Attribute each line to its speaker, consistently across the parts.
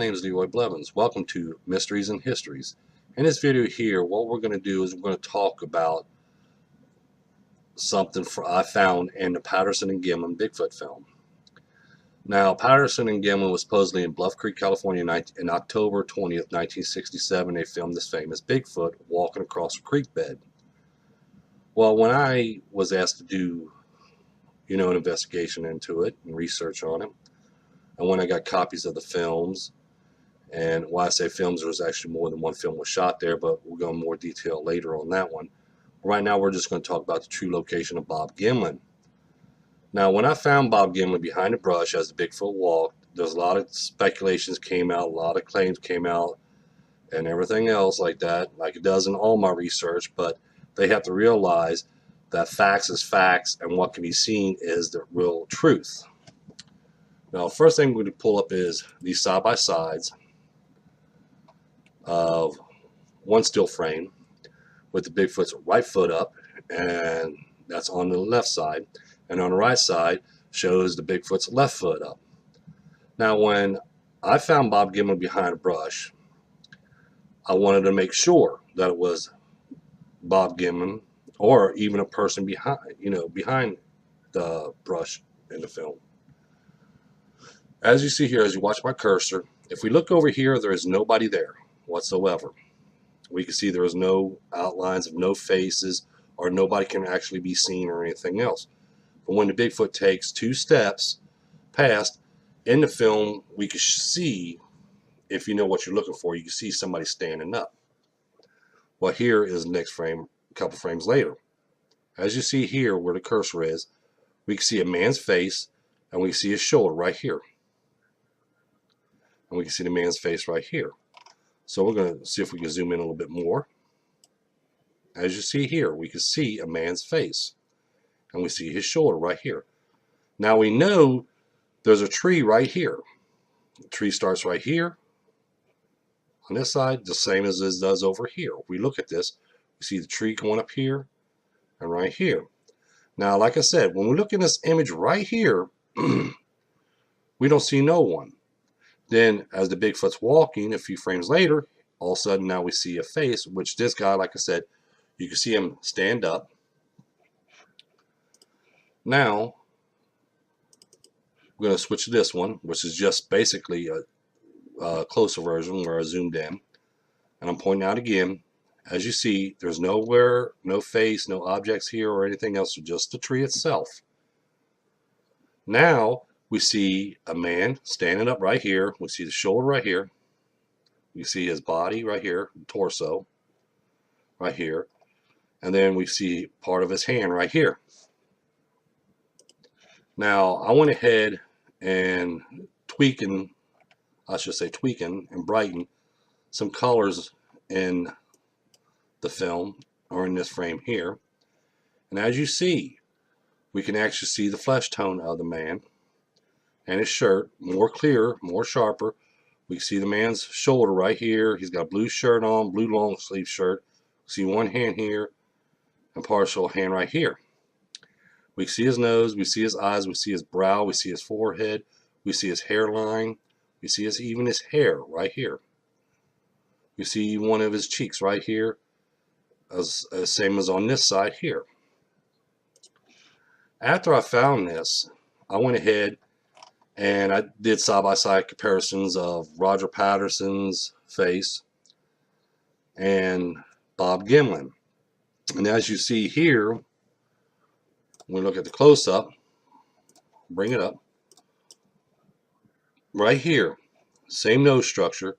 Speaker 1: name is Leroy Blevins. Welcome to Mysteries and Histories. In this video here, what we're going to do is we're going to talk about something I found in the Patterson and Gimlin Bigfoot film. Now, Patterson and Gimlin was supposedly in Bluff Creek, California in October 20th, 1967. They filmed this famous Bigfoot walking across a creek bed. Well, when I was asked to do, an investigation into it and research on it, and when I got copies of the films, and when I say films, there was actually more than one film was shot there, but we'll go in more detail later on that one. Right now, we're just going to talk about the true location of Bob Gimlin. Now, when I found Bob Gimlin behind the brush as the Bigfoot walked, there's a lot of speculations came out, a lot of claims came out, and everything else like that, like it does in all my research, but they have to realize that facts is facts, and what can be seen is the real truth. Now, first thing we're going to pull up is these side-by-sides of one still frame with the Bigfoot's right foot up, and that's on the left side, and on the right side shows the Bigfoot's left foot up. Now, when I found Bob Gimlin behind a brush, I wanted to make sure that it was Bob Gimlin or even a person behind the brush in the film. As you see here, as you watch my cursor, if we look over here, there is nobody there whatsoever. We can see there is no outlines of no faces, or nobody can actually be seen or anything else. But when the Bigfoot takes 2 steps past, in the film, we can see, if you know what you're looking for, you can see somebody standing up. Well, here is the next frame, a couple frames later. As you see here where the cursor is, we can see a man's face, and we can see his shoulder right here. And we can see the man's face right here. So we're going to see if we can zoom in a little bit more. As you see here, we can see a man's face, and we see his shoulder right here. Now we know there's a tree right here. The tree starts right here on this side, the same as it does over here. If we look at this, we see the tree going up here and right here. Now, like I said, when we look in this image right here, we don't see no one. Then, as the Bigfoot's walking, a few frames later, all of a sudden now we see a face, which this guy, like I said, you can see him stand up. Now, we're going to switch to this one, which is just basically a closer version where I zoomed in. And I'm pointing out again, as you see, there's nowhere, no face, no objects here or anything else, just the tree itself. Now, we see a man standing up right here. We see the shoulder right here. We see his body right here, torso right here. And then we see part of his hand right here. Now, I went ahead and tweaking and brighten some colors in the film, or in this frame here. And as you see, we can actually see the flesh tone of the man and his shirt more clear, more sharper. We can see the man's shoulder right here. He's got a blue shirt on, blue long sleeve shirt. See one hand here and partial hand right here. We see his nose, we see his eyes, we see his brow, we see his forehead, we see his hairline, we see even his hair right here. We see one of his cheeks right here, as same as on this side here. After I found this, I went ahead and I did side-by-side comparisons of Roger Patterson's face and Bob Gimlin. And as you see here, when we look at the close-up, bring it up, right here, same nose structure,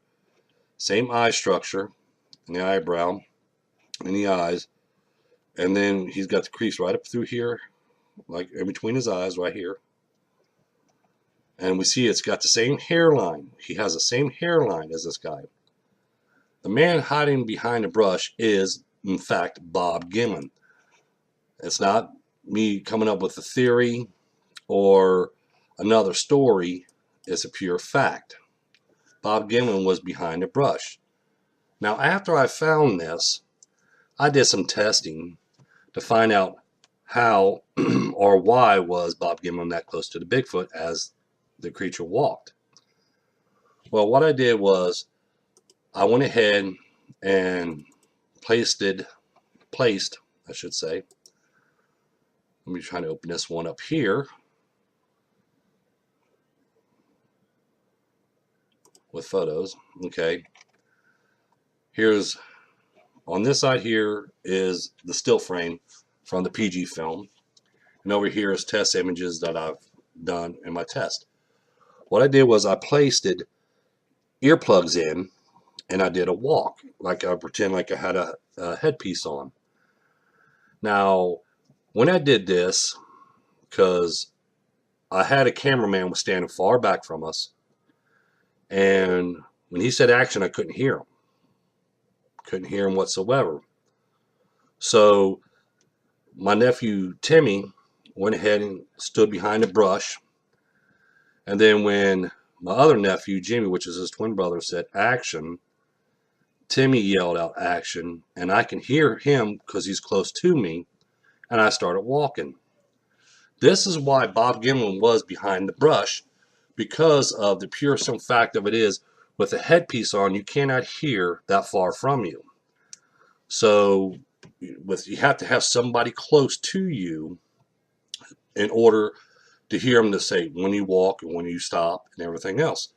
Speaker 1: same eye structure, and the eyebrow, and the eyes, and then he's got the crease right up through here, like in between his eyes right here. And we see it's got the same hairline. He has the same hairline as this guy. The man hiding behind the brush is, in fact, Bob Gimlin. It's not me coming up with a theory or another story. It's a pure fact. Bob Gimlin was behind the brush. Now, after I found this, I did some testing to find out how or why was Bob Gimlin that close to the Bigfoot as the creature walked. Well, what I did was I went ahead and placed, I should say. Let me try to open this one up here with photos. Okay. Here's, on this side here is the still frame from the PG film. And over here is test images that I've done in my test. What I did was I placed earplugs in, and I did a walk, like I pretend like I had a headpiece on. Now, when I did this, because I had a cameraman was standing far back from us, and when he said action, I couldn't hear him. Couldn't hear him whatsoever. So my nephew Timmy went ahead and stood behind the brush, and then when my other nephew Jimmy, which is his twin brother, said action, Timmy yelled out action, and I can hear him because he's close to me, and I started walking. This is why Bob Gimlin was behind the brush, because of the pure simple fact of it is, with a headpiece on, you cannot hear that far from you. So you have to have somebody close to you in order to hear them to say when you walk and when you stop and everything else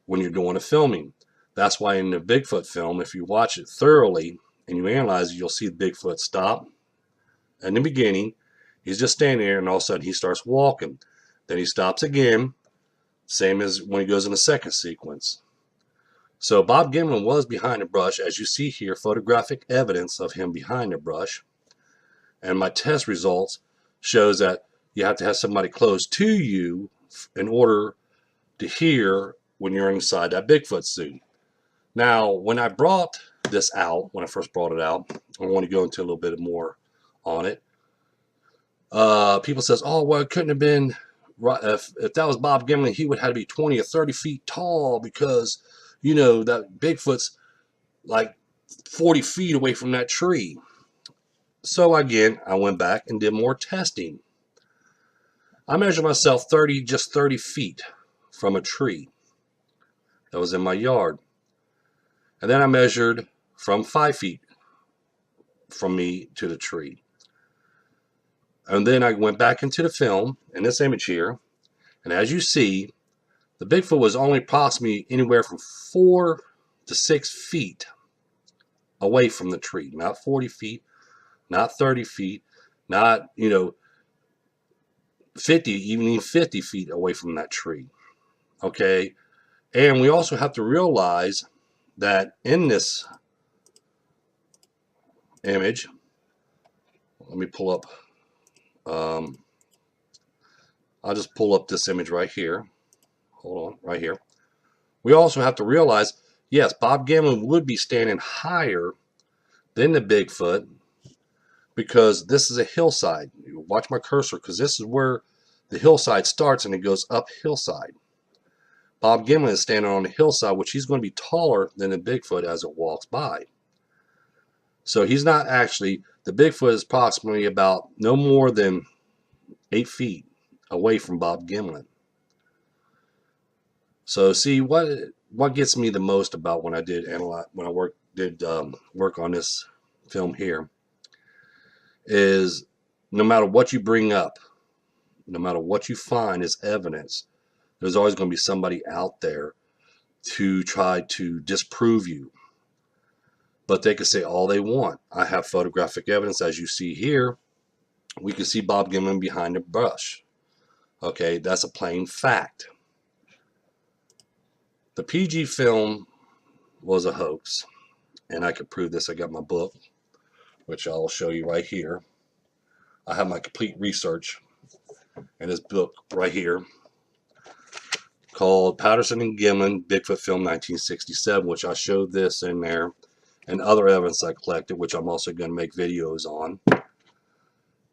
Speaker 1: when you're doing a filming. That's why in the Bigfoot film, if you watch it thoroughly and you analyze it, you'll see the Bigfoot stop. In the beginning, he's just standing there, and all of a sudden he starts walking. Then he stops again, same as when he goes in the second sequence. So Bob Gimlin was behind the brush, as you see here, photographic evidence of him behind the brush. And my test results shows that you have to have somebody close to you in order to hear when you're inside that Bigfoot suit. Now, when I brought this out, when I first brought it out, I want to go into a little bit more on it. People says, oh, well, it couldn't have been, if that was Bob Gimlin, he would have to be 20 or 30 feet tall because, you know, that Bigfoot's like 40 feet away from that tree. So again, I went back and did more testing. I measured myself just 30 feet from a tree that was in my yard. And then I measured from 5 feet from me to the tree. And then I went back into the film in this image here. And as you see, the Bigfoot was only approximately anywhere from 4 to 6 feet away from the tree. Not 40 feet, not 30 feet, not, 50, even 50 feet away from that tree. Okay? And we also have to realize that in this image, let me pull up, I'll just pull up this image right here. Hold on, right here. We also have to realize, yes, Bob Gimlin would be standing higher than the Bigfoot because this is a hillside. Watch my cursor because this is where the hillside starts and it goes up hillside. Bob Gimlin is standing on the hillside, which he's going to be taller than the Bigfoot as it walks by. So he's not actually, the Bigfoot is approximately about no more than 8 feet away from Bob Gimlin. So see, what gets me the most about when I did analyze, when I work on this film here, is no matter what you bring up, no matter what you find as evidence, there's always going to be somebody out there to try to disprove you. But they can say all they want. I have photographic evidence, as you see here. We can see Bob Gimlin behind the brush. Okay, that's a plain fact. The PG film was a hoax, and I could prove this. I got my book, which I'll show you right here. I have my complete research in this book right here called Patterson and Gimlin, Bigfoot Film 1967, which I showed this in there, and other evidence I collected, which I'm also going to make videos on.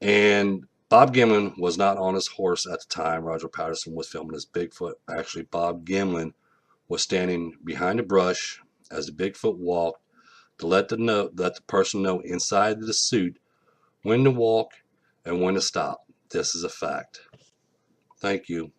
Speaker 1: And Bob Gimlin was not on his horse at the time Roger Patterson was filming his Bigfoot. Actually, Bob Gimlin was standing behind the brush as the Bigfoot walked to let the person know inside the suit when to walk and when to stop. This is a fact. Thank you.